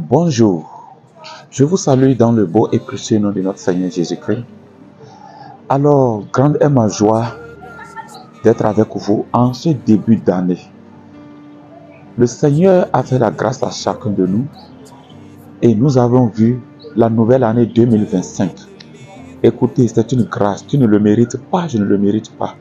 Bonjour, je vous salue dans le beau et précieux nom de notre Seigneur Jésus-Christ. Alors, grande est ma joie d'être avec vous en ce début d'année. Le Seigneur a fait la grâce à chacun de nous et nous avons vu la nouvelle année 2025. Écoutez, c'est une grâce, tu ne le mérites pas, je ne le mérite pas.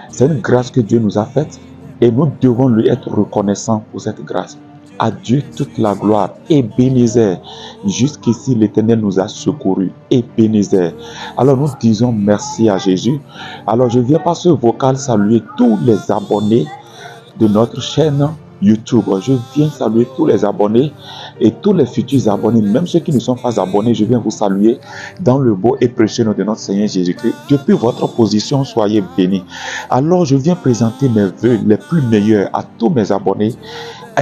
C'est une grâce que Dieu nous a faite et nous devons lui être reconnaissants pour cette grâce. À Dieu toute la gloire. Ebenezer. Jusqu'ici, l'Éternel nous a secourus. Ebenezer. Alors nous disons merci à Jésus. Alors je viens par ce vocal saluer tous les abonnés de notre chaîne YouTube. Je viens saluer tous les abonnés et tous les futurs abonnés, même ceux qui ne sont pas abonnés, je viens vous saluer dans le beau et précieux nom de notre Seigneur Jésus-Christ. Depuis votre position, soyez bénis. Alors je viens présenter mes vœux les plus meilleurs à tous mes abonnés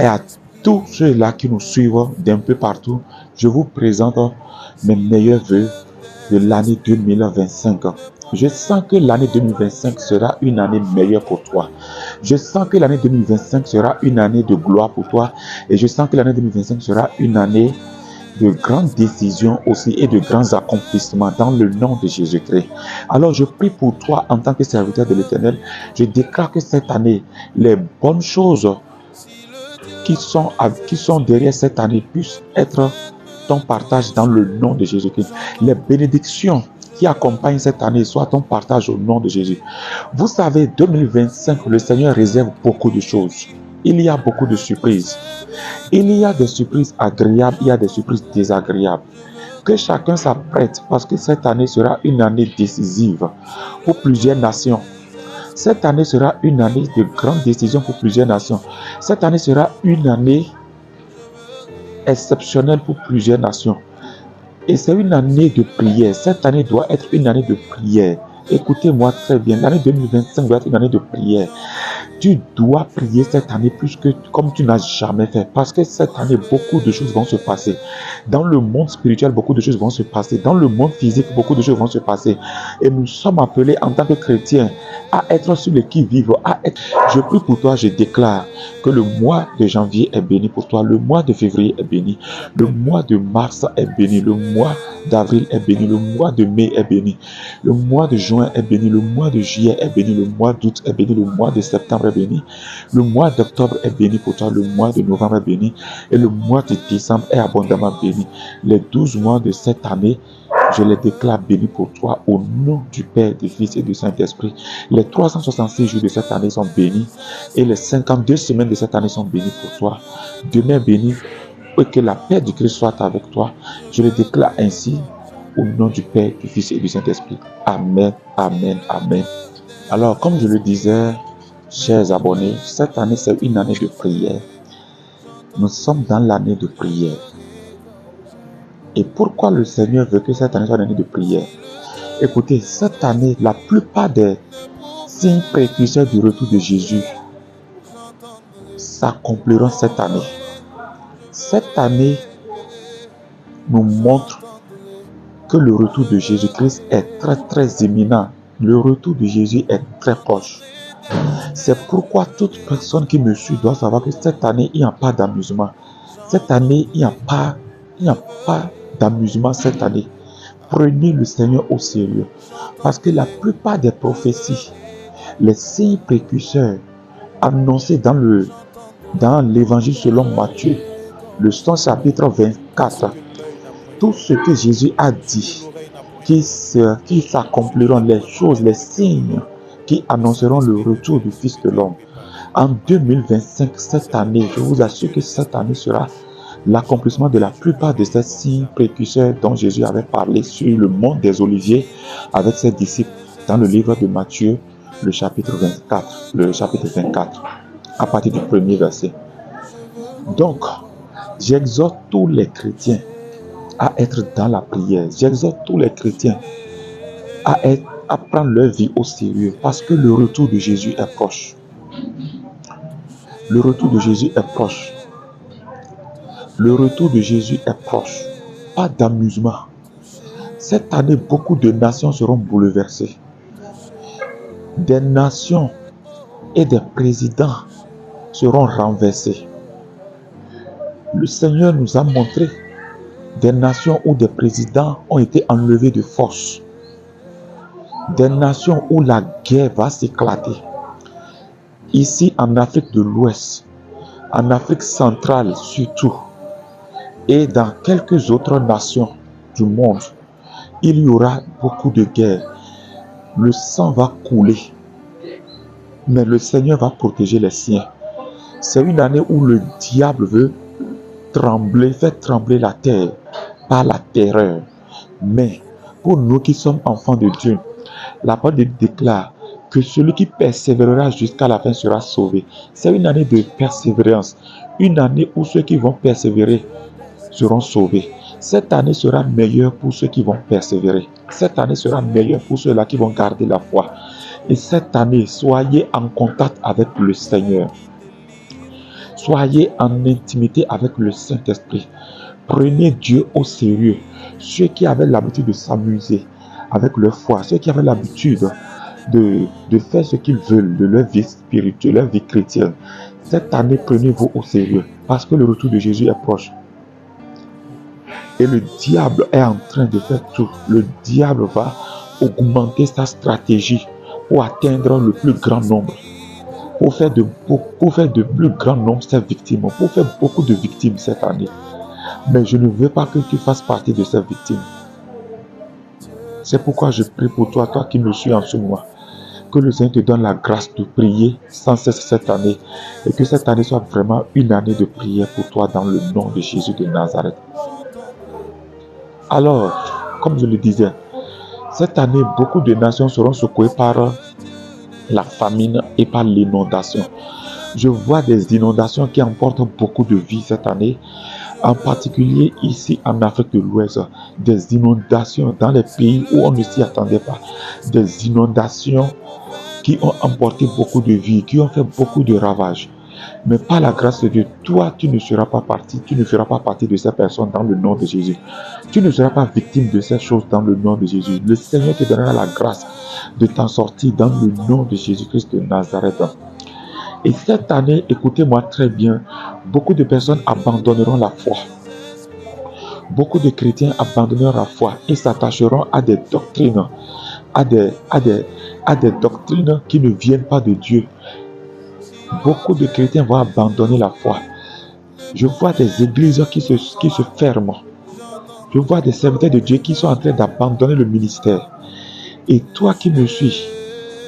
et à tous ceux-là qui nous suivent d'un peu partout. Je vous présente mes meilleurs vœux de l'année 2025. Je sens que l'année 2025 sera une année meilleure pour toi. Je sens que l'année 2025 sera une année de gloire pour toi. Et je sens que l'année 2025 sera une année de grandes décisions aussi et de grands accomplissements dans le nom de Jésus-Christ. Alors je prie pour toi en tant que serviteur de l'Éternel. Je déclare que cette année, les bonnes choses qui sont derrière cette année puissent être ton partage dans le nom de Jésus-Christ. Les bénédictions qui accompagnent cette année soient ton partage au nom de Jésus. Vous savez, 2025, le Seigneur réserve beaucoup de choses. Il y a beaucoup de surprises. Il y a des surprises agréables, il y a des surprises désagréables. Que chacun s'apprête parce que cette année sera une année décisive pour plusieurs nations. Cette année sera une année de grandes décisions pour plusieurs nations. Cette année sera une année exceptionnelle pour plusieurs nations. Et c'est une année de prière. Cette année doit être une année de prière. Écoutez-moi très bien. L'année 2025 doit être une année de prière. Tu dois prier cette année plus que comme tu n'as jamais fait. Parce que cette année, beaucoup de choses vont se passer. Dans le monde spirituel, beaucoup de choses vont se passer. Dans le monde physique, beaucoup de choses vont se passer. Et nous sommes appelés en tant que chrétiens à être sur le qui-vive. Je prie pour toi, je déclare que le mois de janvier est béni pour toi. Le mois de février est béni. Le mois de mars est béni. Le mois d'avril est béni. Le mois de mai est béni. Le mois de juin est béni. Le mois de juillet est béni. Le mois d'août est béni. Le mois de septembre est béni. Le mois d'octobre est béni pour toi. Le mois de novembre est béni. Et le mois de décembre est abondamment béni. Les 12 mois de cette année, je les déclare bénis pour toi au nom du Père, du Fils et du Saint-Esprit. Les 366 jours de cette année sont bénis et les 52 semaines de cette année sont bénies pour toi. Demeure béni et que la paix du Christ soit avec toi. Je le déclare ainsi au nom du Père, du Fils et du Saint-Esprit. Amen, amen, amen. Alors, comme je le disais, chers abonnés, cette année c'est une année de prière. Nous sommes dans l'année de prière. Et pourquoi le Seigneur veut que cette année soit une année de prière? Écoutez, cette année, la plupart des signes précurseurs du retour de Jésus s'accompliront cette année. Cette année nous montre que le retour de Jésus-Christ est très très imminent. Le retour de Jésus est très proche. C'est pourquoi toute personne qui me suit doit savoir que cette année, il n'y a pas d'amusement. Cette année, il n'y a pas d'amusement cette année. Prenez le Seigneur au sérieux. Parce que la plupart des prophéties, les signes précurseurs annoncés dans l'évangile selon Matthieu, le 100 chapitre 24, tout ce que Jésus a dit, qui s'accompliront, les choses, les signes qui annonceront le retour du Fils de l'homme. En 2025, cette année, je vous assure que cette année sera l'accomplissement de la plupart de ces signes précurseurs dont Jésus avait parlé sur le mont des Oliviers avec ses disciples dans le livre de Matthieu, le chapitre 24, à partir du premier verset. Donc, j'exhorte tous les chrétiens à être dans la prière. J'exhorte tous les chrétiens à prendre leur vie au sérieux parce que le retour de Jésus est proche. Le retour de Jésus est proche. Le retour de Jésus est proche. Pas d'amusement. Cette année, beaucoup de nations seront bouleversées. Des nations et des présidents seront renversés. Le Seigneur nous a montré des nations où des présidents ont été enlevés de force. Des nations où la guerre va s'éclater. Ici en Afrique de l'Ouest, en Afrique centrale surtout, et dans quelques autres nations du monde, il y aura beaucoup de guerres. Le sang va couler, mais le Seigneur va protéger les siens. C'est une année où le diable veut trembler, faire trembler la terre par la terreur. Mais pour nous qui sommes enfants de Dieu, la parole de Dieu déclare que celui qui persévérera jusqu'à la fin sera sauvé. C'est une année de persévérance, une année où ceux qui vont persévérer seront sauvés. Cette année sera meilleure pour ceux qui vont persévérer. Cette année sera meilleure pour ceux-là qui vont garder la foi. Et cette année, soyez en contact avec le Seigneur. Soyez en intimité avec le Saint-Esprit. Prenez Dieu au sérieux. Ceux qui avaient l'habitude de s'amuser avec leur foi, ceux qui avaient l'habitude de faire ce qu'ils veulent de leur vie spirituelle, leur vie chrétienne, cette année, prenez-vous au sérieux parce que le retour de Jésus est proche. Et le diable est en train de faire tout. Le diable va augmenter sa stratégie pour atteindre le plus grand nombre. Pour faire de plus grand nombre ses victimes. Pour faire beaucoup de victimes cette année. Mais je ne veux pas que tu fasses partie de ces victimes. C'est pourquoi je prie pour toi, toi qui me suis en ce mois. Que le Seigneur te donne la grâce de prier sans cesse cette année. Et que cette année soit vraiment une année de prière pour toi dans le nom de Jésus de Nazareth. Alors, comme je le disais, cette année, beaucoup de nations seront secouées par la famine et par l'inondation. Je vois des inondations qui emportent beaucoup de vies cette année, en particulier ici en Afrique de l'Ouest. Des inondations dans les pays où on ne s'y attendait pas. Des inondations qui ont emporté beaucoup de vies, qui ont fait beaucoup de ravages. Mais par la grâce de Dieu, toi, tu ne seras pas parti, tu ne feras pas partie de ces personnes dans le nom de Jésus. Tu ne seras pas victime de ces choses dans le nom de Jésus. Le Seigneur te donnera la grâce de t'en sortir dans le nom de Jésus-Christ de Nazareth. Et cette année, écoutez-moi très bien, beaucoup de personnes abandonneront la foi. Beaucoup de chrétiens abandonneront la foi et s'attacheront à des doctrines, à des doctrines qui ne viennent pas de Dieu. Beaucoup de chrétiens vont abandonner la foi. Je vois des églises qui se ferment. Je vois des serviteurs de Dieu qui sont en train d'abandonner le ministère. Et toi qui me suis,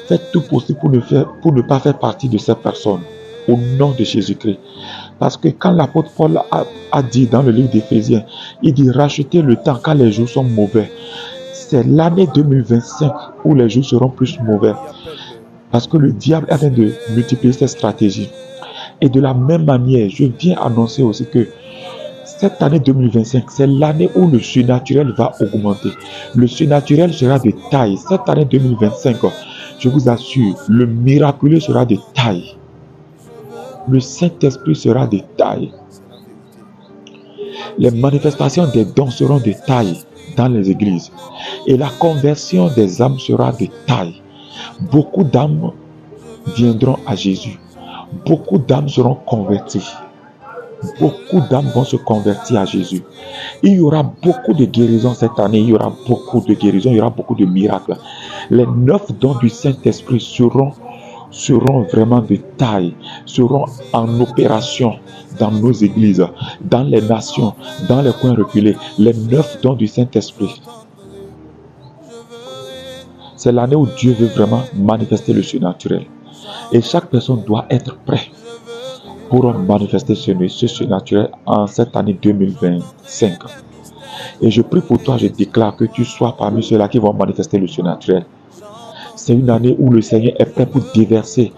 fais tout possible pour ne pas faire partie de ces personnes. Au nom de Jésus-Christ. Parce que quand l'apôtre Paul a dit dans le livre d'Éphésiens, il dit racheter le temps quand les jours sont mauvais. C'est l'année 2025 où les jours seront plus mauvais. Parce que le diable est en train de multiplier ses stratégies. Et de la même manière, je viens annoncer aussi que cette année 2025, c'est l'année où le surnaturel va augmenter. Le surnaturel sera de taille. Cette année 2025, je vous assure, le miraculeux sera de taille. Le Saint-Esprit sera de taille. Les manifestations des dons seront de taille dans les églises. Et la conversion des âmes sera de taille. Beaucoup d'âmes viendront à Jésus. Beaucoup d'âmes seront converties. Beaucoup d'âmes vont se convertir à Jésus. Il y aura beaucoup de guérisons cette année. Il y aura beaucoup de guérisons. Il y aura beaucoup de miracles. Les 9 dons du Saint-Esprit seront vraiment de taille, seront en opération dans nos églises, dans les nations, dans les coins reculés. Les 9 dons du Saint-Esprit. C'est l'année où Dieu veut vraiment manifester le surnaturel. Et chaque personne doit être prête pour manifester ce surnaturel en cette année 2025. Et je prie pour toi, je déclare que tu sois parmi ceux-là qui vont manifester le surnaturel. C'est une année où le Seigneur est prêt pour déverser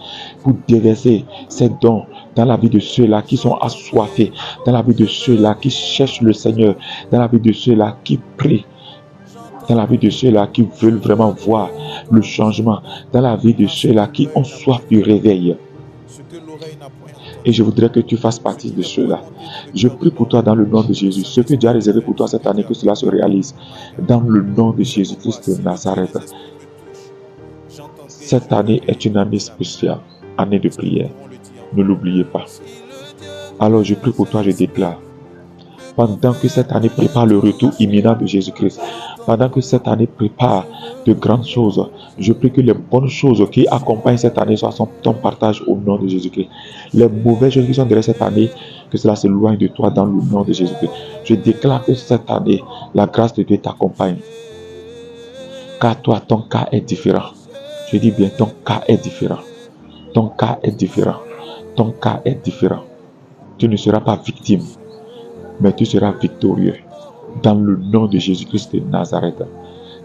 ses dons dans la vie de ceux-là qui sont assoiffés, dans la vie de ceux-là qui cherchent le Seigneur, dans la vie de ceux-là qui prient, dans la vie de ceux-là qui veulent vraiment voir le changement, dans la vie de ceux-là qui ont soif du réveil. Et je voudrais que tu fasses partie de ceux-là. Je prie pour toi dans le nom de Jésus. Ce que Dieu a réservé pour toi cette année, que cela se réalise dans le nom de Jésus-Christ de Nazareth. Cette année est une année spéciale, année de prière. Ne l'oubliez pas. Alors je prie pour toi, je déclare pendant que cette année prépare le retour imminent de Jésus-Christ, pendant que cette année prépare de grandes choses, je prie que les bonnes choses qui accompagnent cette année soient ton partage au nom de Jésus-Christ. Les mauvaises choses qui sont derrière cette année, que cela s'éloigne de toi dans le nom de Jésus-Christ. Je déclare que cette année, la grâce de Dieu t'accompagne. Car toi, ton cas est différent. Je dis bien, ton cas est différent. Ton cas est différent. Ton cas est différent. Tu ne seras pas victime, mais tu seras victorieux. Dans le nom de Jésus-Christ de Nazareth.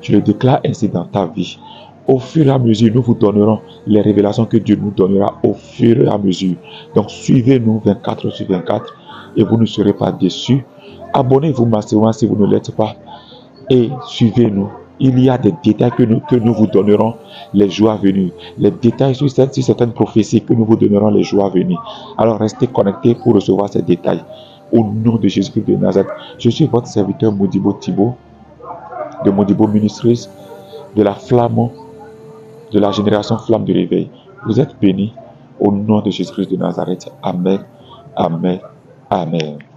Je le déclare ainsi dans ta vie. Au fur et à mesure, nous vous donnerons les révélations que Dieu nous donnera au fur et à mesure. Donc, suivez-nous 24 sur 24 et vous ne serez pas déçus. Abonnez-vous massivement si vous ne l'êtes pas et suivez-nous. Il y a des détails que nous vous donnerons les jours à venir. Les détails sur certaines prophéties que nous vous donnerons les jours à venir. Alors, restez connectés pour recevoir ces détails. Au nom de Jésus-Christ de Nazareth, je suis votre serviteur Modibo Thibault, de Modibo Ministries, de la flamme, de la génération flamme de réveil. Vous êtes bénis au nom de Jésus-Christ de Nazareth. Amen, amen, amen.